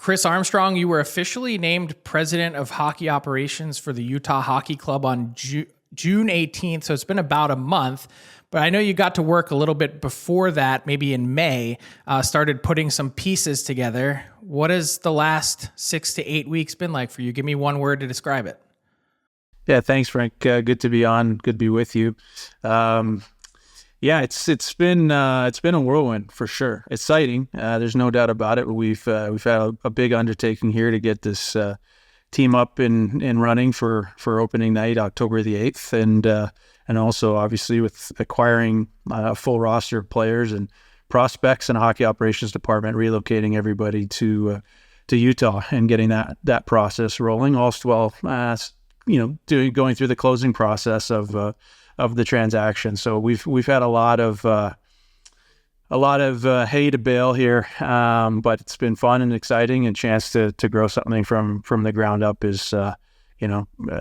Chris Armstrong, you were officially named president of hockey operations for the Utah Hockey Club on June 18th. So it's been about a month, but I know you got to work a little bit before that, maybe in May, started putting some pieces together. What has the last 6 to 8 weeks been like for you? Give me one word to describe it. Yeah, thanks, Frank. Good to be on. Good to be with you. Yeah, it's been a whirlwind for sure. Exciting. There's no doubt about it. We've had a big undertaking here to get this team up and running for opening night, October the 8th, and also obviously with acquiring a full roster of players and prospects and a hockey operations department, relocating everybody to Utah and getting that process rolling. Also, well, going through the closing process of the transaction. So we've had a lot of hay to bale here, but it's been fun and exciting, and chance to grow something from the ground up is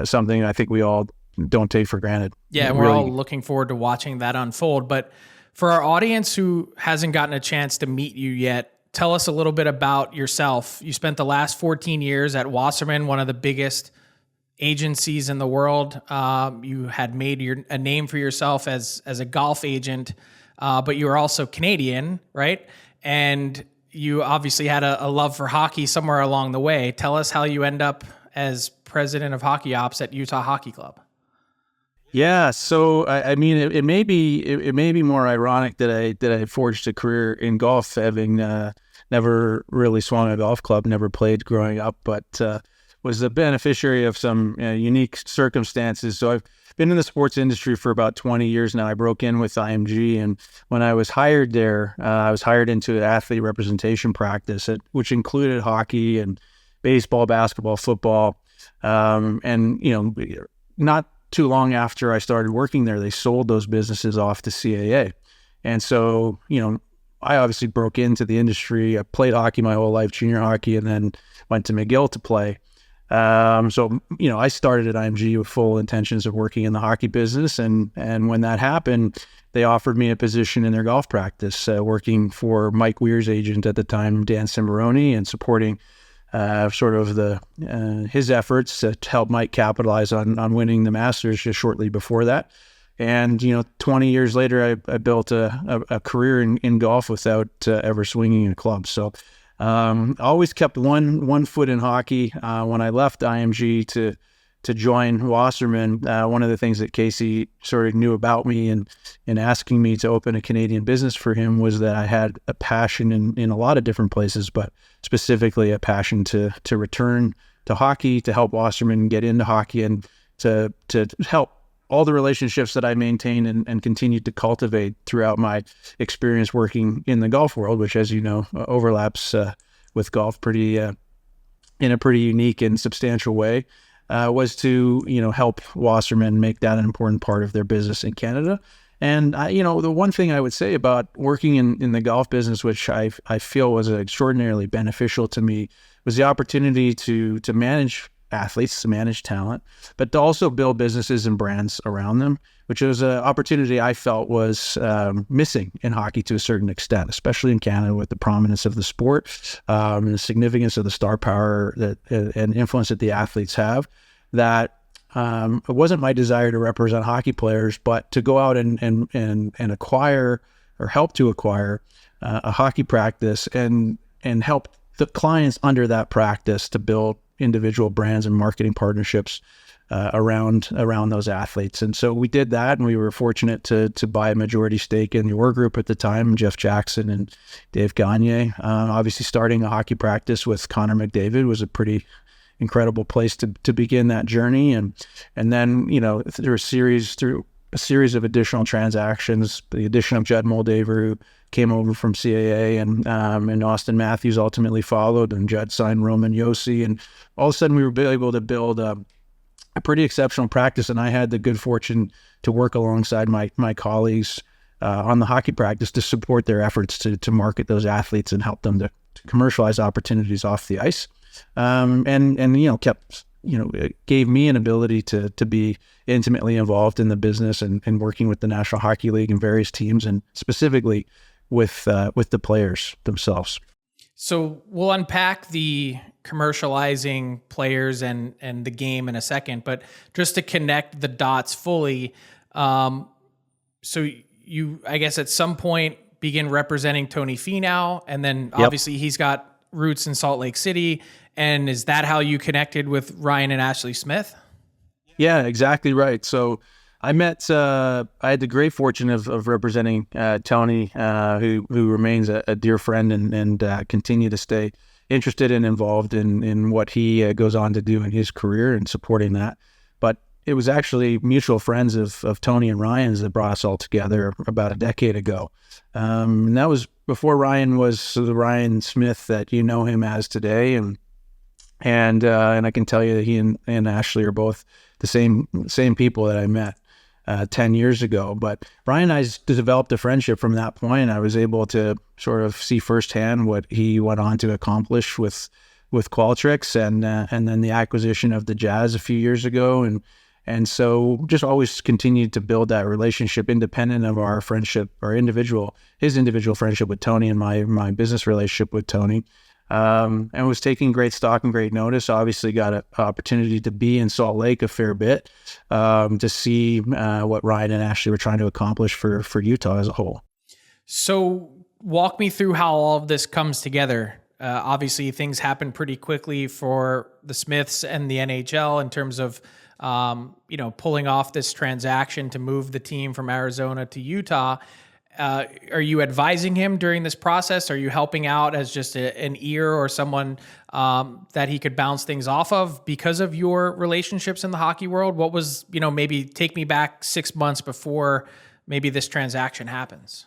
something I think we all don't take for granted. Yeah, and we're all looking forward to watching that unfold. But for our audience who hasn't gotten a chance to meet you yet, tell us a little bit about yourself. You spent the last 14 years at Wasserman, one of the biggest agencies in the world. You had made a name for yourself as a golf agent, but you were also Canadian, right? And you obviously had a love for hockey somewhere along the way. Tell us how you end up as president of hockey ops at Utah Hockey Club. Yeah, so I mean, it may be more ironic that I forged a career in golf, having never really swung a golf club, never played growing up, but was the beneficiary of some unique circumstances. So I've been in the sports industry for about 20 years now. I broke in with IMG, and when I was hired there, I was hired into an athlete representation practice, which included hockey and baseball, basketball, football, and not too long after I started working there, they sold those businesses off to CAA, and so I obviously broke into the industry. I played hockey my whole life, junior hockey, and then went to McGill to play. So I started at IMG with full intentions of working in the hockey business. And when that happened, they offered me a position in their golf practice, working for Mike Weir's agent at the time, Dan Cimberoni, and supporting his efforts to help Mike capitalize on winning the Masters just shortly before that. And 20 years later, I built a career in golf without ever swinging a club. So always kept one foot in hockey. When I left IMG to join Wasserman, one of the things that Casey sort of knew about me and asking me to open a Canadian business for him was that I had a passion in a lot of different places, but specifically a passion to return to hockey, to help Wasserman get into hockey, and to help all the relationships that I maintained and continued to cultivate throughout my experience working in the golf world, which, as you know, overlaps with golf in a pretty unique and substantial way, was to help Wasserman make that an important part of their business in Canada. And the one thing I would say about working in the golf business, which I feel was extraordinarily beneficial to me, was the opportunity to manage athletes, to manage talent, but to also build businesses and brands around them, which was an opportunity I felt was missing in hockey to a certain extent, especially in Canada with the prominence of the sport, and the significance of the star power and influence that the athletes have. That it wasn't my desire to represent hockey players, but to go out and acquire or help to acquire a hockey practice and help the clients under that practice to build individual brands and marketing partnerships around those athletes. And so we did that, and we were fortunate to buy a majority stake in your group at the time, Jeff Jackson and Dave Gagne. Obviously starting a hockey practice with Connor McDavid was a pretty incredible place to begin that journey. And then, through a series of additional transactions, the addition of Judd Moldaver, who came over from CAA, and Austin Matthews ultimately followed, and Judd signed Roman Yossi, and all of a sudden we were able to build a pretty exceptional practice. And I had the good fortune to work alongside my colleagues on the hockey practice to support their efforts to market those athletes and help them to commercialize opportunities off the ice. It gave me an ability to be intimately involved in the business and working with the National Hockey League and various teams, and specifically with the players themselves. So we'll unpack the commercializing players and the game in a second, but just to connect the dots fully, so you, I guess, at some point begin representing Tony Finau, and then Yep. obviously he's got roots in Salt Lake City. And is that how you connected with Ryan and Ashley Smith? Yeah, exactly right. So I had the great fortune of representing Tony, who remains a dear friend and continue to stay interested and involved in what he goes on to do in his career and supporting that. But it was actually mutual friends of Tony and Ryan's that brought us all together about a decade ago. And that was before Ryan was the Ryan Smith that you know him as today. And I can tell you that he and Ashley are both the same people that I met 10 years ago. But Ryan and I developed a friendship from that point. I was able to sort of see firsthand what he went on to accomplish with Qualtrics and then the acquisition of the Jazz a few years ago. And so just always continued to build that relationship independent of our friendship, his individual friendship with Tony and my business relationship with Tony. And was taking great stock and great notice. Obviously got an opportunity to be in Salt Lake a fair bit, to see what Ryan and Ashley were trying to accomplish for Utah as a whole. So walk me through how all of this comes together. Obviously things happen pretty quickly for the Smiths and the NHL in terms of, pulling off this transaction to move the team from Arizona to Utah. Are you advising him during this process? Are you helping out as just an ear or someone that he could bounce things off of because of your relationships in the hockey world? What was, maybe take me back 6 months before maybe this transaction happens?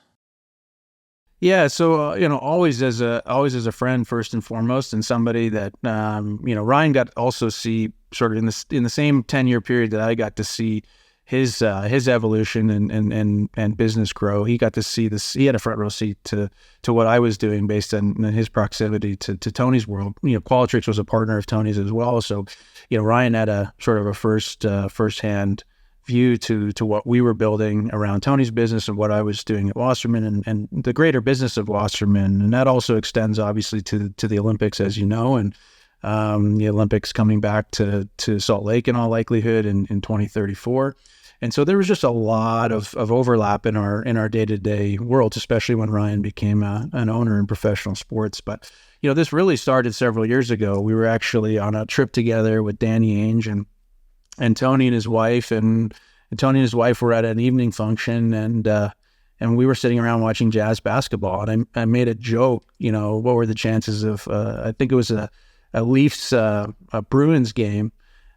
Yeah, so always as a friend first and foremost, and somebody that Ryan got to also see sort of in the same 10-year period that I got to see his evolution and business grow. He got to see this. He had a front row seat to what I was doing based on his proximity to Tony's world. Qualtrics was a partner of Tony's as well, so Ryan had a sort of a firsthand view to what we were building around Tony's business and what I was doing at Wasserman and the greater business of Wasserman. And that also extends obviously to the Olympics, as you know, and the Olympics coming back to Salt Lake in all likelihood in 2034. And so there was just a lot of overlap in our day-to-day world, especially when Ryan became an owner in professional sports. But, this really started several years ago. We were actually on a trip together with Danny Ainge and Tony and his wife, and Tony and his wife were at an evening function, and we were sitting around watching Jazz basketball. And I made a joke, what were the chances of, I think it was a Leafs a Bruins game.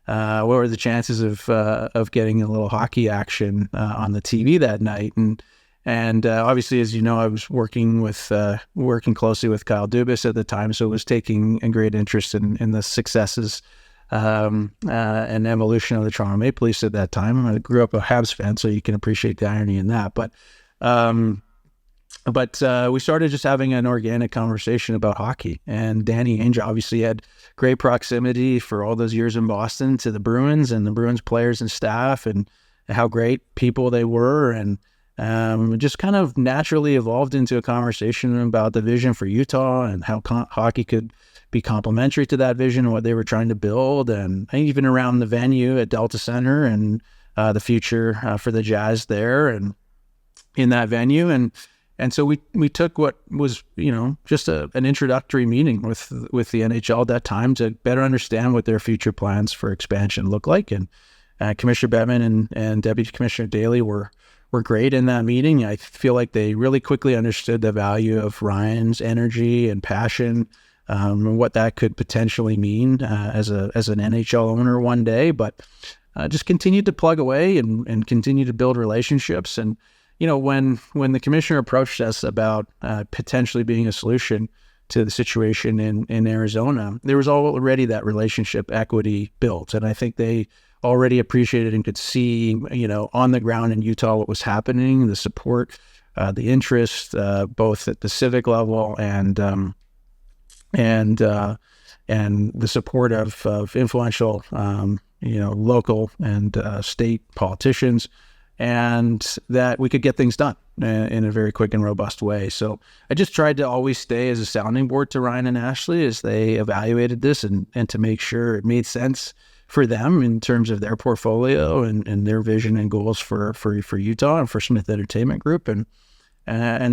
What were the chances of getting a little hockey action on the TV that night? And obviously, as you know, I was working closely with Kyle Dubas at the time, so I was taking a great interest in the successes and evolution of the Toronto Maple Leafs at that time. I grew up a Habs fan, so you can appreciate the irony in that. But we started just having an organic conversation about hockey. And Danny Ainge obviously had great proximity for all those years in Boston to the Bruins and the Bruins players and staff and how great people they were. And just kind of naturally evolved into a conversation about the vision for Utah and how hockey could be complementary to that vision and what they were trying to build. And even around the venue at Delta Center and the future for the Jazz there and in that venue. And so we took what was, just an introductory meeting with the NHL at that time to better understand what their future plans for expansion look like. And Commissioner Bettman and Deputy Commissioner Daly were great in that meeting. I feel like they really quickly understood the value of Ryan's energy and passion, and what that could potentially mean as an NHL owner one day, but just continued to plug away and continue to build relationships. And when the commissioner approached us about potentially being a solution to the situation in Arizona, there was already that relationship equity built. And I think they already appreciated and could see, on the ground in Utah, what was happening, the support, the interest, both at the civic level and the support of influential, local and state politicians. and that we could get things done in a very quick and robust way. So I just tried to always stay as a sounding board to Ryan and Ashley as they evaluated this, and to make sure it made sense for them in terms of their portfolio and their vision and goals for Utah and for Smith Entertainment Group. And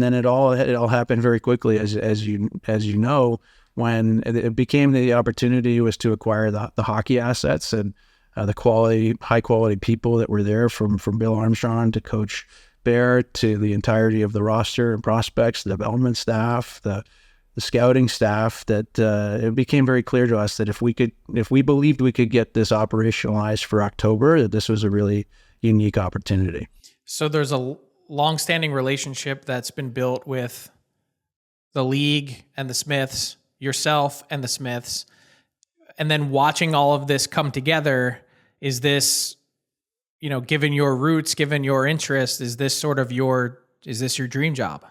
then it all happened very quickly, as you know, when it became the opportunity was to acquire the hockey assets and the high quality people that were there, from Bill Armstrong to Coach Bear to the entirety of the roster and prospects, the development staff, the scouting staff, that it became very clear to us that if we believed we could get this operationalized for October, that this was a really unique opportunity. So there's a long-standing relationship that's been built with the league and the Smiths, yourself and the Smiths, and then watching all of this come together. Is this, given your roots, given your interest, is this your dream job?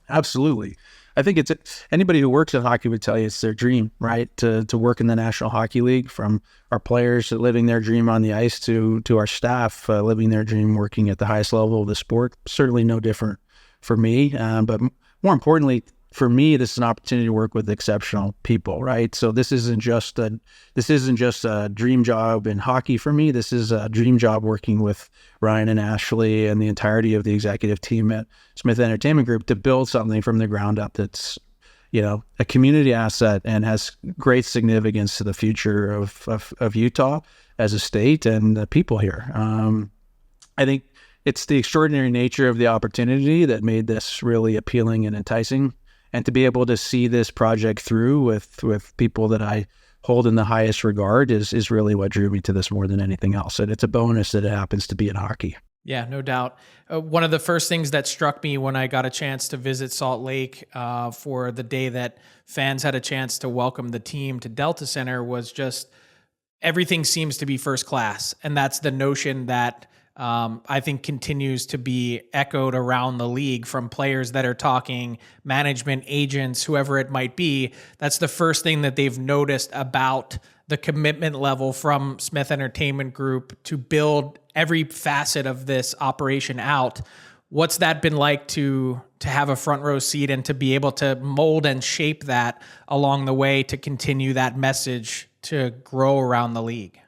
Absolutely. I think anybody who works in hockey would tell you it's their dream, right? To work in the National Hockey League, from our players living their dream on the ice to our staff living their dream working at the highest level of the sport. Certainly no different for me. But more importantly, for me, this is an opportunity to work with exceptional people, right? So this isn't just a dream job in hockey for me. This is a dream job working with Ryan and Ashley and the entirety of the executive team at Smith Entertainment Group to build something from the ground up that's, a community asset and has great significance to the future of Utah as a state and the people here. I think it's the extraordinary nature of the opportunity that made this really appealing and enticing. And to be able to see this project through with people that I hold in the highest regard is really what drew me to this more than anything else. And it's a bonus that it happens to be in hockey. Yeah, no doubt. One of the first things that struck me when I got a chance to visit Salt Lake for the day that fans had a chance to welcome the team to Delta Center was just everything seems to be first class. And that's the notion that I think continues to be echoed around the league from players that are talking, management, agents, whoever it might be. That's the first thing that they've noticed about the commitment level from Smith Entertainment Group to build every facet of this operation out. What's that been like to have a front row seat and to be able to mold and shape that along the way to continue that message to grow around the league?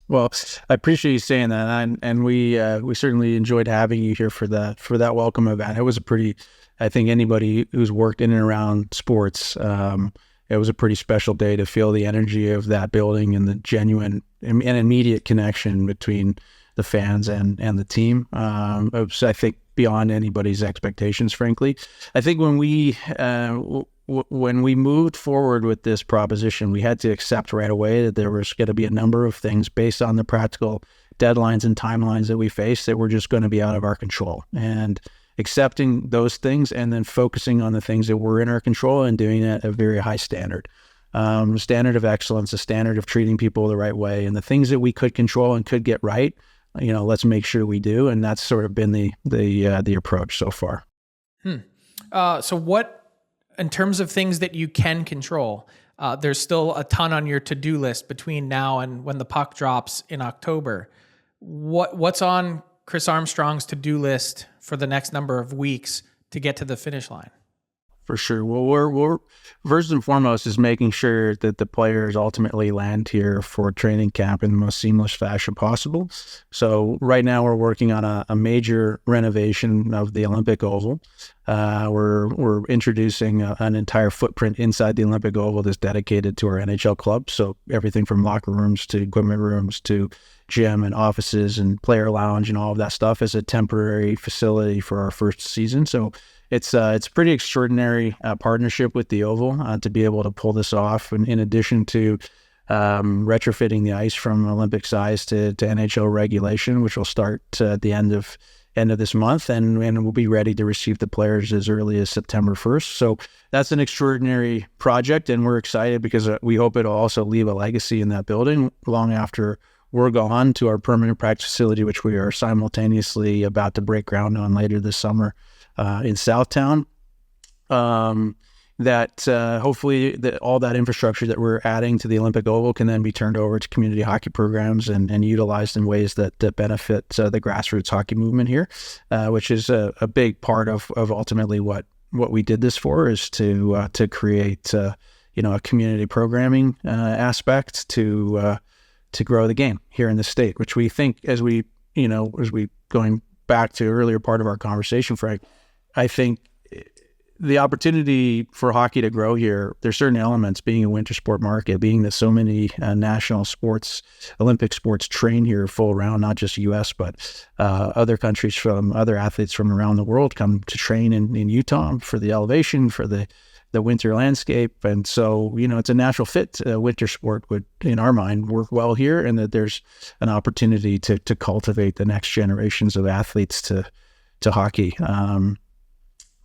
Well, I appreciate you saying that, and we certainly enjoyed having you here for that welcome event. It was I think anybody who's worked in and around sports, it was a pretty special day to feel the energy of that building and the genuine and immediate connection between the fans and the team. It was, I think, beyond anybody's expectations, frankly. I think when we moved forward with this proposition, we had to accept right away that there was going to be a number of things based on the practical deadlines and timelines that we faced that were just going to be out of our control. And accepting those things and then focusing on the things that were in our control and doing it at a very high standard. Standard of excellence, a standard of treating people the right way, and the things that we could control and could get right, let's make sure we do. And that's sort of been the approach so far. So what, in terms of things that you can control, there's still a ton on your to-do list between now and when the puck drops in October. What's on Chris Armstrong's to-do list for the next number of weeks to get to the finish line? For sure. Well, we're first and foremost is making sure that the players ultimately land here for training camp in the most seamless fashion possible. So right now we're working on a major renovation of the Olympic Oval. We're introducing an entire footprint inside the Olympic Oval that's dedicated to our NHL club. So everything from locker rooms to equipment rooms to gym and offices and player lounge and all of that stuff as a temporary facility for our first season. So it's a pretty extraordinary partnership with the Oval to be able to pull this off. And in addition to retrofitting the ice from Olympic size to NHL regulation, which will start at the end of this month, and we'll be ready to receive the players as early as September 1st. So that's an extraordinary project, and we're excited because we hope it'll also leave a legacy in that building long after we're gone to our permanent practice facility, which we are simultaneously about to break ground on later this summer in Southtown. that hopefully all that infrastructure that we're adding to the Olympic Oval can then be turned over to community hockey programs and utilized in ways that benefit the grassroots hockey movement here, which is a big part of ultimately what we did this for, is to create a community programming aspect to grow the game here in the state, which we think, as we going back to earlier part of our conversation, Frank, I think the opportunity for hockey to grow here, there's certain elements, being a winter sport market, being that so many national sports, Olympic sports train here full round, not just U.S., but other countries, other athletes from around the world come to train in Utah for the elevation, for the winter landscape. And so, it's a natural fit. Winter sport would, in our mind, work well here, and that there's an opportunity to cultivate the next generations of athletes to hockey.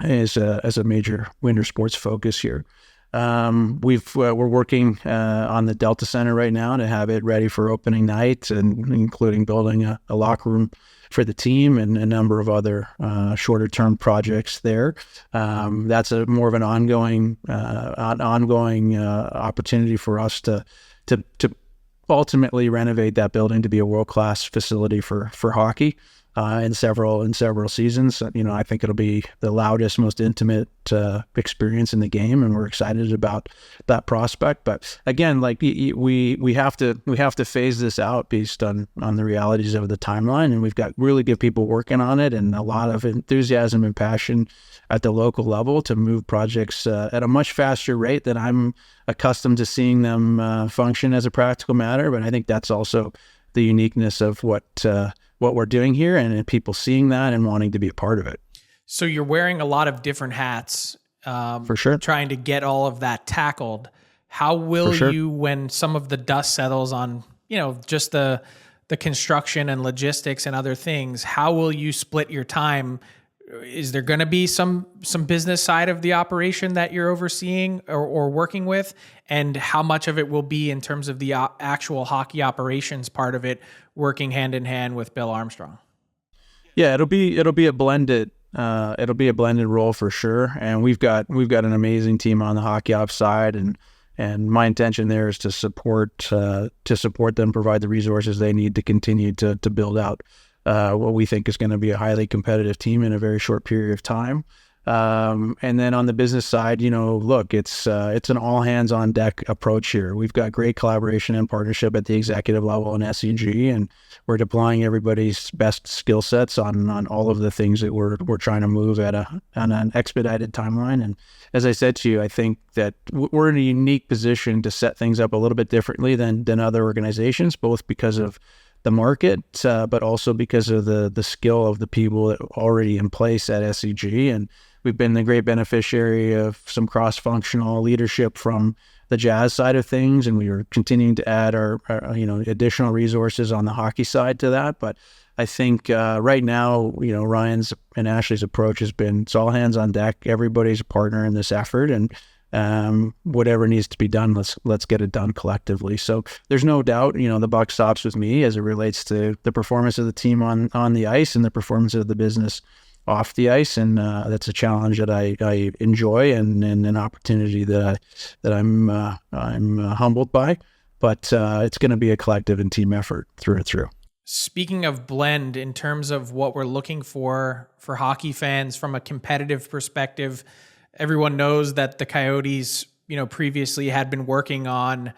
As a major winter sports focus here. We're working on the Delta Center right now to have it ready for opening night, and including building a locker room for the team and a number of other shorter term projects there. That's more of an ongoing opportunity for us to ultimately renovate that building to be a world-class facility for hockey. In several seasons. I think it'll be the loudest, most intimate experience in the game, and we're excited about that prospect. But again, like we have to phase this out based on the realities of the timeline, and we've got really good people working on it, and a lot of enthusiasm and passion at the local level to move projects at a much faster rate than I'm accustomed to seeing them function as a practical matter. But I think that's also the uniqueness of what we're doing here, and people seeing that and wanting to be a part of it. So you're wearing a lot of different hats, for sure, trying to get all of that tackled. How will you, when some of the dust settles on, just the construction and logistics and other things, how will you split your time? Is there going to be some business side of the operation that you're overseeing or working with? And how much of it will be in terms of the actual hockey operations part of it, working hand in hand with Bill Armstrong? Yeah, it'll be a blended role for sure. And we've got an amazing team on the hockey ops side, and my intention there is to support them, provide the resources they need to continue to build out what we think is going to be a highly competitive team in a very short period of time. And then on the business side, look, it's an all hands on deck approach here. We've got great collaboration and partnership at the executive level in SEG, and we're deploying everybody's best skill sets on all of the things that we're trying to move on an expedited timeline. And as I said to you, I think that we're in a unique position to set things up a little bit differently than other organizations, both because of the market, but also because of the skill of the people that are already in place at SEG. And we've been the great beneficiary of some cross-functional leadership from the Jazz side of things, and we are continuing to add our additional resources on the hockey side to that. But I think right now, Ryan's and Ashley's approach has been, it's all hands on deck. Everybody's a partner in this effort, and whatever needs to be done, let's get it done collectively. So there's no doubt, the buck stops with me as it relates to the performance of the team on the ice and the performance of the business off the ice, and that's a challenge that I enjoy and an opportunity that I'm humbled by. But it's going to be a collective and team effort through and through. Speaking of blend, in terms of what we're looking for hockey fans from a competitive perspective, everyone knows that the Coyotes, previously had been working on,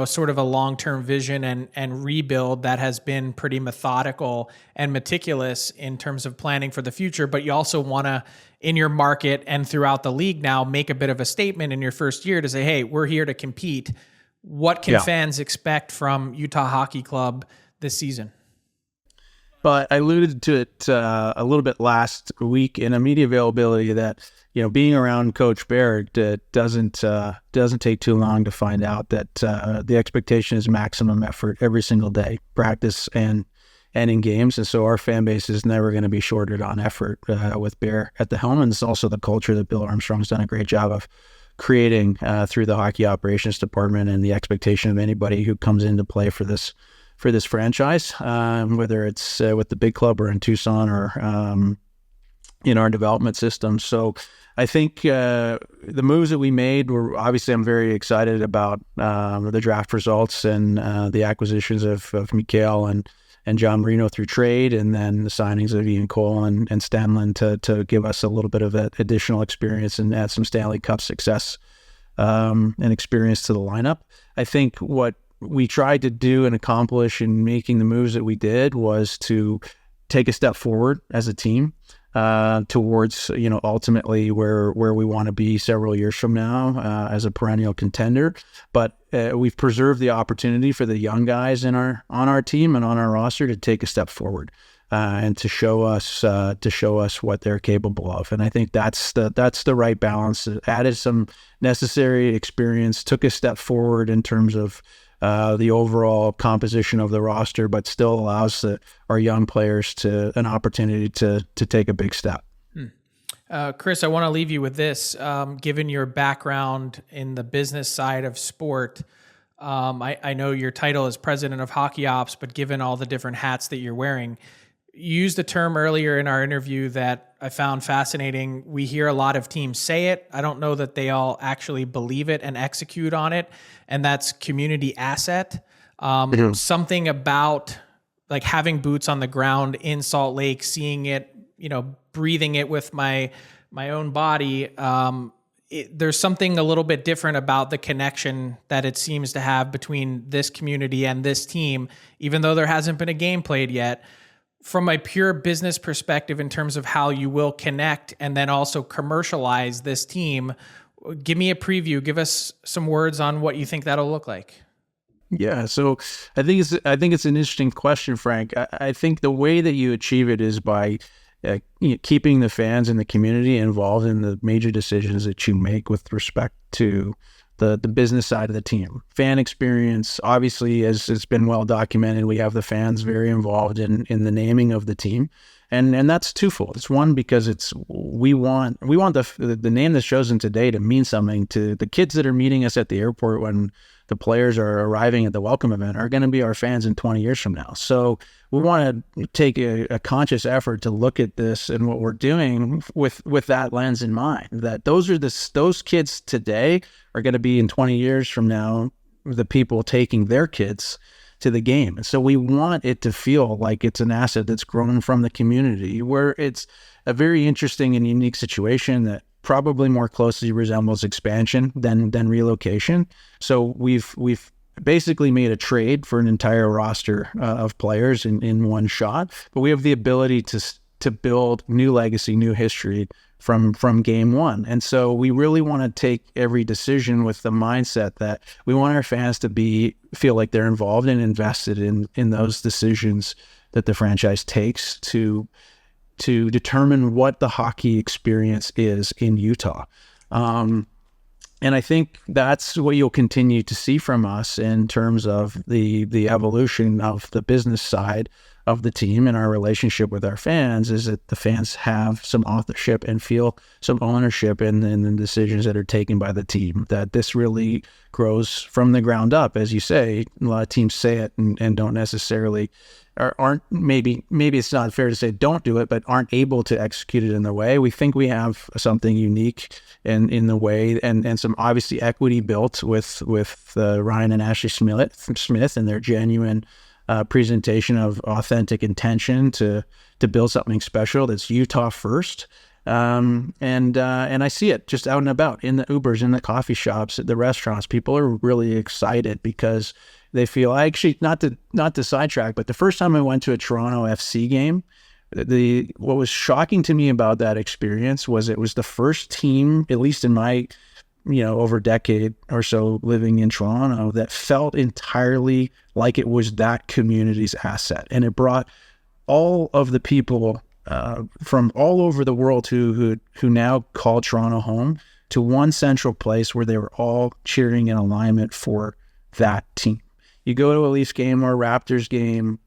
sort of a long-term vision and rebuild that has been pretty methodical and meticulous in terms of planning for the future. But you also want to, in your market and throughout the league now, make a bit of a statement in your first year to say, hey, we're here to compete. What can fans expect from Utah Hockey Club this season? But I alluded to it a little bit last week in a media availability that, being around Coach Baird, it doesn't take too long to find out that the expectation is maximum effort every single day, practice and in games. And so our fan base is never going to be shorted on effort with Bear at the helm. And it's also the culture that Bill Armstrong's done a great job of creating through the hockey operations department, and the expectation of anybody who comes into play for this franchise, whether it's with the big club or in Tucson or in our development system. So I think the moves that we made were, obviously I'm very excited about the draft results and the acquisitions of Mikael and John Marino through trade, and then the signings of Ian Cole and Stanlin to give us a little bit of additional experience and add some Stanley Cup success and experience to the lineup. I think what we tried to do and accomplish in making the moves that we did was to take a step forward as a team towards, ultimately where we want to be several years from now as a perennial contender. But we've preserved the opportunity for the young guys on our team and on our roster to take a step forward and to show us what they're capable of. And I think that's the right balance. It added some necessary experience, took a step forward in terms of the overall composition of the roster, but still allows our young players an opportunity to take a big step. Chris, I want to leave you with this. Given your background in the business side of sport, I know your title is president of hockey ops, but given all the different hats that you're wearing, you used a term earlier in our interview that I found fascinating. We hear a lot of teams say it. I don't know that they all actually believe it and execute on it. And that's community asset. Something about like having boots on the ground in Salt Lake, seeing it, breathing it with my own body. There's something a little bit different about the connection that it seems to have between this community and this team, even though there hasn't been a game played yet. From a pure business perspective, in terms of how you will connect and then also commercialize this team, give me a preview. Give us some words on what you think that'll look like. Yeah, so I think it's an interesting question, Frank. I think the way that you achieve it is by keeping the fans and the community involved in the major decisions that you make with respect to the business side of the team. Fan experience, obviously, as it's been well documented, we have the fans very involved in the naming of the team. And that's twofold. It's one, because we want the name that's chosen today to mean something to the kids that are meeting us at the airport when the players are arriving at the welcome event are going to be our fans in 20 years from now. So we want to take a conscious effort to look at this and what we're doing with that lens in mind, that those kids today are going to be in 20 years from now the people taking their kids to the game. And so we want it to feel like it's an asset that's grown from the community, where it's a very interesting and unique situation that probably more closely resembles expansion than relocation. So we've basically made a trade for an entire roster of players in one shot, but we have the ability to build new legacy, new history from game one. And so we really want to take every decision with the mindset that we want our fans to feel like they're involved and invested in those decisions that the franchise takes to determine what the hockey experience is in Utah. And I think that's what you'll continue to see from us in terms of the evolution of the business side of the team and our relationship with our fans, is that the fans have some authorship and feel some ownership in the decisions that are taken by the team, that this really grows from the ground up. As you say, a lot of teams say it and don't necessarily, or aren't, maybe it's not fair to say don't do it, but aren't able to execute it in the way. We think we have something unique in the way, and some obviously equity built with Ryan and Ashley Smith and their genuine presentation of authentic intention to build something special that's Utah first. And I see it just out and about in the Ubers, in the coffee shops, at the restaurants. People are really excited because they feel, actually, not to sidetrack, but the first time I went to a Toronto FC game, what was shocking to me about that experience was it was the first team, at least in my over a decade or so living in Toronto, that felt entirely like it was that community's asset. And it brought all of the people from all over the world who now call Toronto home to one central place where they were all cheering in alignment for that team. You go to a Leafs game or a Raptors game,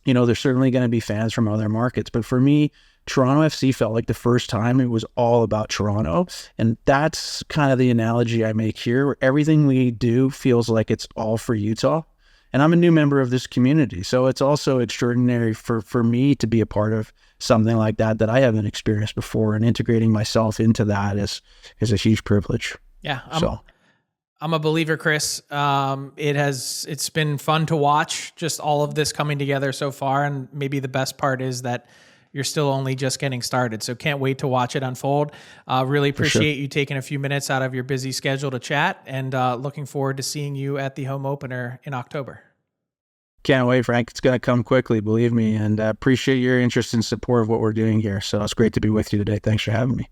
there's certainly going to be fans from other markets. But for me, Toronto FC felt like the first time it was all about Toronto. And that's kind of the analogy I make here, where everything we do feels like it's all for Utah. And I'm a new member of this community. So it's also extraordinary for me to be a part of something like that I haven't experienced before, and integrating myself into that is a huge privilege. Yeah. I'm a believer, Chris. It's been fun to watch just all of this coming together so far. And maybe the best part is that you're still only just getting started. So can't wait to watch it unfold. Really appreciate you taking a few minutes out of your busy schedule to chat, and looking forward to seeing you at the home opener in October. Can't wait, Frank. It's going to come quickly, believe me. And appreciate your interest and support of what we're doing here. So it's great to be with you today. Thanks for having me.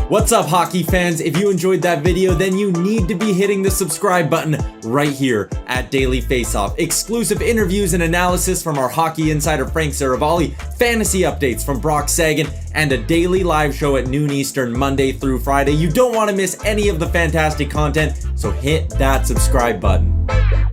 What's up, hockey fans? If you enjoyed that video, then you need to be hitting the subscribe button right here at Daily Faceoff. Exclusive interviews and analysis from our hockey insider Frank Saravalli, fantasy updates from Brock Sagan, and a daily live show at noon Eastern, Monday through Friday. You don't want to miss any of the fantastic content, so hit that subscribe button.